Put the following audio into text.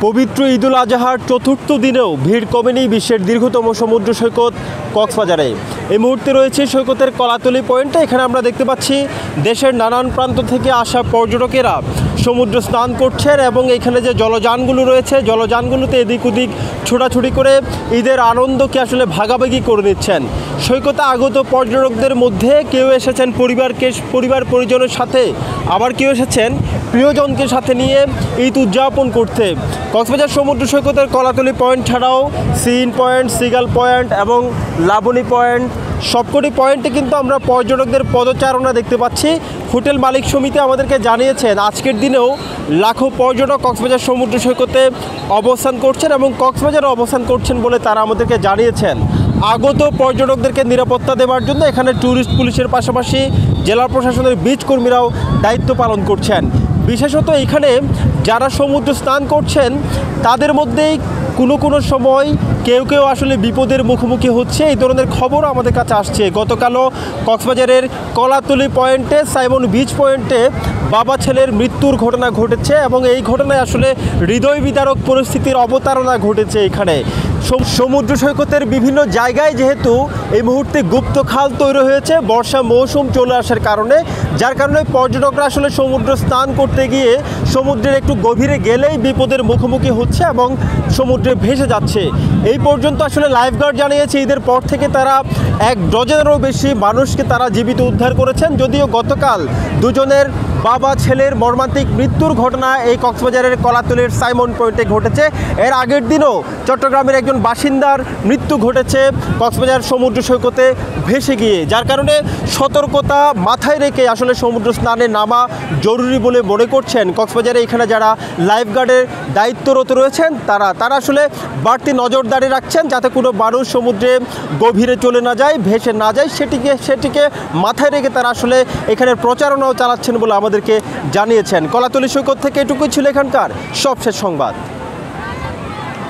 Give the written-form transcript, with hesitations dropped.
পবিত্র ঈদুল আজহার চতুর্থ দিনেও ভিড় কমেনি বিশ্বের দীর্ঘতম সমুদ্র সৈকত কক্সবাজারে। এই মুহূর্তে রয়েছে সৈকতের কলাতলি পয়েন্টে। এখানে আমরা দেখতে পাচ্ছি দেশের নানান প্রান্ত থেকে আসা পর্যটকেরা সমুদ্র স্নান করছেন এবং এখানে যে জলযানগুলো রয়েছে জলযানগুলোতে এদিক ওদিক ছোটাছুটি করে ঈদের আনন্দকে আসলে ভাগাভাগি করে নিচ্ছেন। সৈকতে আগত পর্যটকদের মধ্যে কেউ এসেছেন পরিবার পরিজনের সাথে, আবার কেউ এসেছেন প্রিয়জনকে সাথে নিয়ে ঈদ উদযাপন করতে। কক্সবাজার সমুদ্র সৈকতের কলাতলি পয়েন্ট ছাড়াও সিন পয়েন্ট, সিগাল পয়েন্ট এবং লাবণী পয়েন্ট সবকটি পয়েন্টে কিন্তু আমরা পর্যটকদের পদচারণা দেখতে পাচ্ছি। হোটেল মালিক সমিতি আমাদেরকে জানিয়েছেন আজকের দিনেও লাখো পর্যটক কক্সবাজার সমুদ্র সৈকতে অবস্থান করছেন এবং কক্সবাজারে অবস্থান করছেন বলে তারা আমাদেরকে জানিয়েছেন। আগত পর্যটকদেরকে নিরাপত্তা দেওয়ার জন্য এখানে ট্যুরিস্ট পুলিশের পাশাপাশি জেলা প্রশাসনের বিচ কর্মীরাও দায়িত্ব পালন করছেন। বিশেষত এখানে যারা সমুদ্র স্নান করছেন তাদের মধ্যেই কোনো সময় কেউ আসলে বিপদের মুখোমুখি হচ্ছে, এই ধরনের খবর আমাদের কাছে আসছে। গতকালও কক্সবাজারের কলাতলি পয়েন্টে সাইমন বিচ পয়েন্টে বাবা ছেলের মৃত্যুর ঘটনা ঘটেছে এবং এই ঘটনায় আসলে হৃদয় বিদারক পরিস্থিতির অবতারণা ঘটেছে। এখানে সমুদ্র সৈকতের বিভিন্ন জায়গায় যেহেতু এই মুহূর্তে গুপ্ত খাল তৈরি হয়েছে বর্ষা মৌসুম চলে আসার কারণে, যার কারণে পর্যটকরা আসলে সমুদ্র স্নান করতে গিয়ে সমুদ্রের একটু গভীরে গেলেই বিপদের মুখোমুখি হচ্ছে এবং সমুদ্রে ভেসে যাচ্ছে। এই পর্যন্ত আসলে লাইফগার্ড জানিয়েছে ঈদের পর থেকে তারা 1 ডজনেরও বেশি মানুষকে তারা জীবিত উদ্ধার করেছেন। যদিও গতকাল দুজনের বাবা ছেলের মর্মান্তিক মৃত্যুর ঘটনা এই কক্সবাজারের কলাতলির সাইমন পয়েন্টে ঘটেছে। এর আগের দিনও চট্টগ্রামের একজন বাসিন্দার মৃত্যু ঘটেছে কক্সবাজার সমুদ্র সৈকতে ভেসে গিয়ে, যার কারণে সতর্কতা মাথায় রেখে আসলে সমুদ্র স্নানে নামা জরুরি বলে মনে করছেন কক্সবাজারে এখানে যারা লাইফগার্ডের দায়িত্বরত রয়েছেন তারা আসলে বাড়তি নজরদারি রাখছেন যাতে কোনো মানুষ সমুদ্রে গভীরে চলে না যায়, ভেসে না যায়, সেটিকে মাথায় রেখে তারা আসলে এখানের প্রচারণাও চালাচ্ছেন বলে আমাদেরকে জানিয়েছেন। কলাতলি সৈকত থেকে এটুকুই ছিল এখানকার সবশেষ সংবাদ।